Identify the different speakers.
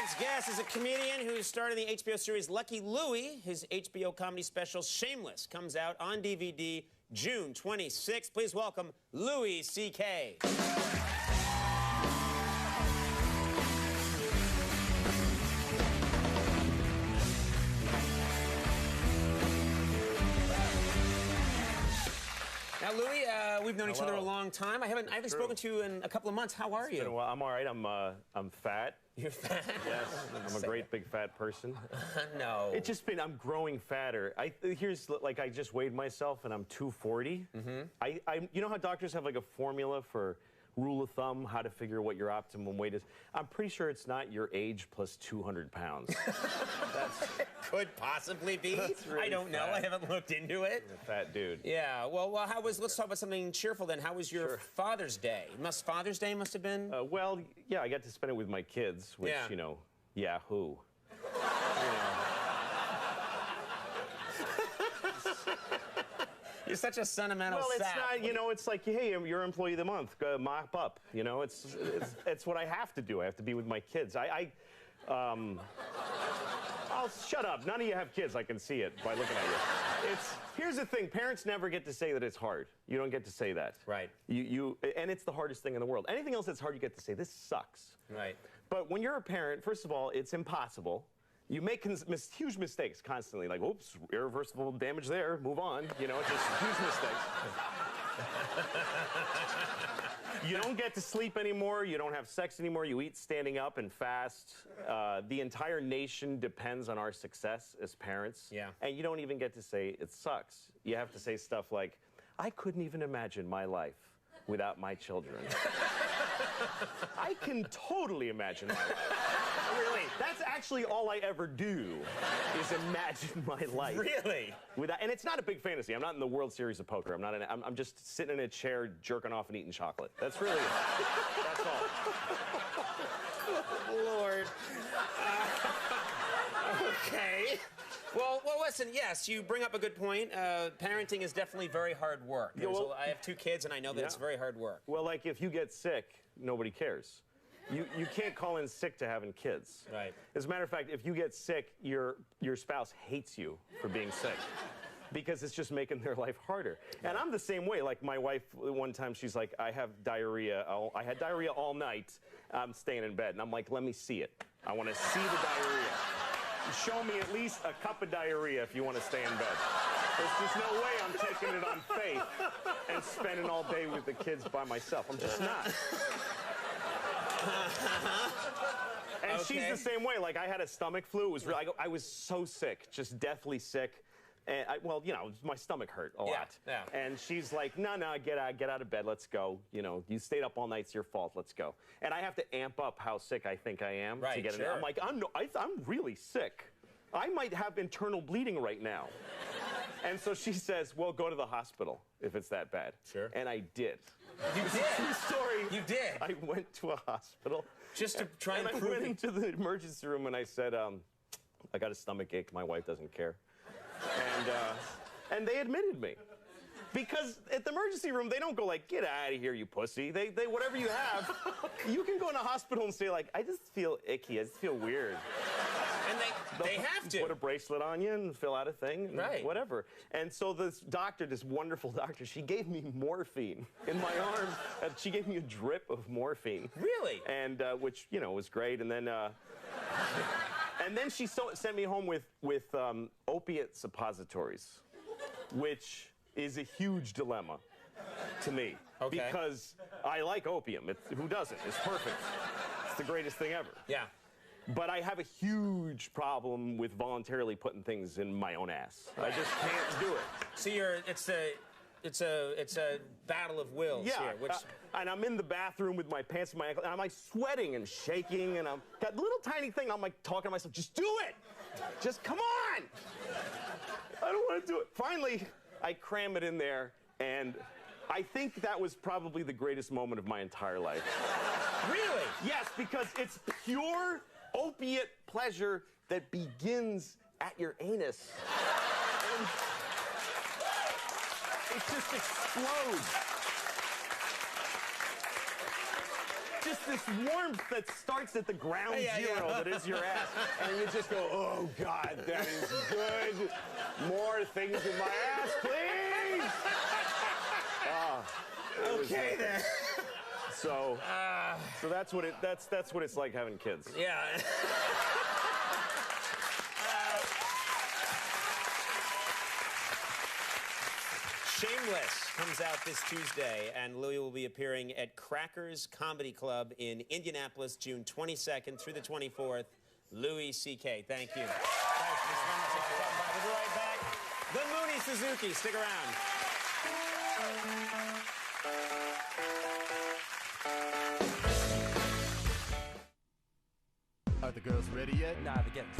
Speaker 1: Tonight's guest is a comedian who starred in the HBO series Lucky Louie. His HBO comedy special, Shameless, comes out on DVD June 26th. Please welcome Louis C.K. Now, Louis, we've known each other a long time. I haven't spoken to you in a couple of months. How are you?
Speaker 2: Well, I'm all right. I'm fat.
Speaker 1: You're fat?
Speaker 2: Yes, I'm a great big fat person.
Speaker 1: No.
Speaker 2: It's just been, I'm growing fatter. Here's, like, I just weighed myself and I'm 240. Mm-hmm. You know how doctors have like a formula for rule of thumb, how to figure what your optimum weight is? I'm pretty sure it's not your age plus 200 pounds.
Speaker 1: Could possibly be. Really I don't know. I haven't looked into it.
Speaker 2: You're a fat dude.
Speaker 1: Yeah. Well, let's talk about something cheerful then. How was your Father's Day? Father's Day must have been?
Speaker 2: Well, yeah, I got to spend it with my kids, which, you know, Yahoo.
Speaker 1: You're such a sentimental
Speaker 2: sap.
Speaker 1: Well,
Speaker 2: it's not, you know, it's like, hey, you're Employee of the Month, mop up. You know, it's what I have to do. I have to be with my kids. Oh, shut up. None of you have kids. I can see it by looking at you. Here's the thing. Parents never get to say that it's hard. You don't get to say that.
Speaker 1: Right.
Speaker 2: And it's the hardest thing in the world. Anything else that's hard, you get to say, this sucks.
Speaker 1: Right.
Speaker 2: But when you're a parent, first of all, it's impossible. You make huge mistakes constantly. Like, oops, irreversible damage there. Move on. You know, just huge mistakes. You don't get to sleep anymore. You don't have sex anymore. You eat standing up and fast. The entire nation depends on our success as parents.
Speaker 1: Yeah. And
Speaker 2: you don't even get to say it sucks. You have to say stuff like, I couldn't even imagine my life without my children. I can totally imagine my life.
Speaker 1: Really?
Speaker 2: That's actually all I ever do, is imagine my life.
Speaker 1: Really?
Speaker 2: And it's not a big fantasy. I'm not in the World Series of Poker. I'm just sitting in a chair, jerking off and eating chocolate. That's really it. That's all.
Speaker 1: Lord. Okay. Well, listen, yes, you bring up a good point. Parenting is definitely very hard work. I have 2 kids, and I know that it's very hard work.
Speaker 2: Well, like, if you get sick, nobody cares. You can't call in sick to having kids.
Speaker 1: Right.
Speaker 2: As a matter of fact, if you get sick, your spouse hates you for being sick because it's just making their life harder. And I'm the same way. Like, my wife, one time, she's like, I have diarrhea. I had diarrhea all night. I'm staying in bed. And I'm like, let me see it. I want to see the diarrhea. Show me at least a cup of diarrhea if you want to stay in bed. There's just no way I'm taking it on faith and spending all day with the kids by myself. I'm just not. And she's the same way. Like, I had a stomach flu. It was really, I was so sick, just deathly sick. And well, you know, my stomach hurt a lot.
Speaker 1: Yeah.
Speaker 2: And she's like, no, get out of bed. Let's go. You know, you stayed up all night. It's your fault. Let's go. And I have to amp up how sick I think I am to get in there. I'm like, I'm really sick. I might have internal bleeding right now. And so she says, well, go to the hospital if it's that bad.
Speaker 1: Sure.
Speaker 2: And I did.
Speaker 1: You did?
Speaker 2: True story.
Speaker 1: You did?
Speaker 2: I went to a hospital.
Speaker 1: Just to try and prove
Speaker 2: I went into the emergency room and I said, I got a stomach ache. My wife doesn't care. And they admitted me. Because at the emergency room, they don't go like, get out of here, you pussy. They whatever you have, you can go in a hospital and say, like, I just feel icky. I just feel weird.
Speaker 1: And they have to.
Speaker 2: Put a bracelet on you and fill out a thing.
Speaker 1: Right.
Speaker 2: Whatever. And so this doctor, this wonderful doctor, she gave me morphine in my arm. She gave me a drip of morphine.
Speaker 1: Really?
Speaker 2: And which, you know, was great. And then she sent me home with opiate suppositories, which is a huge dilemma to me.
Speaker 1: Okay.
Speaker 2: Because I like opium. Who doesn't? It's perfect. It's the greatest thing ever.
Speaker 1: Yeah.
Speaker 2: But I have a huge problem with voluntarily putting things in my own ass. I just can't do it.
Speaker 1: So it's a battle of wills here. Which...
Speaker 2: and I'm in the bathroom with my pants in my ankle, and I'm like sweating and shaking, and I'm got a little tiny thing. I'm like talking to myself, just do it. Just come on. I don't want to do it. Finally, I cram it in there, and I think that was probably the greatest moment of my entire life.
Speaker 1: Really?
Speaker 2: Yes, because it's pure opiate pleasure that begins at your anus. And it just explodes. just this warmth that starts at the ground zero that is your ass. And you just go, oh, God, that is good. More things in my ass, please.
Speaker 1: Okay, then.
Speaker 2: So that's what it's like having kids.
Speaker 1: Yeah. Shameless comes out this Tuesday, and Louis will be appearing at Crackers Comedy Club in Indianapolis, June 22nd through the 24th. Louis C.K., thank you. Thanks. We'll be right back. The Mooney Suzuki. Stick around.
Speaker 3: Are the girls ready yet?
Speaker 4: Nah, they're getting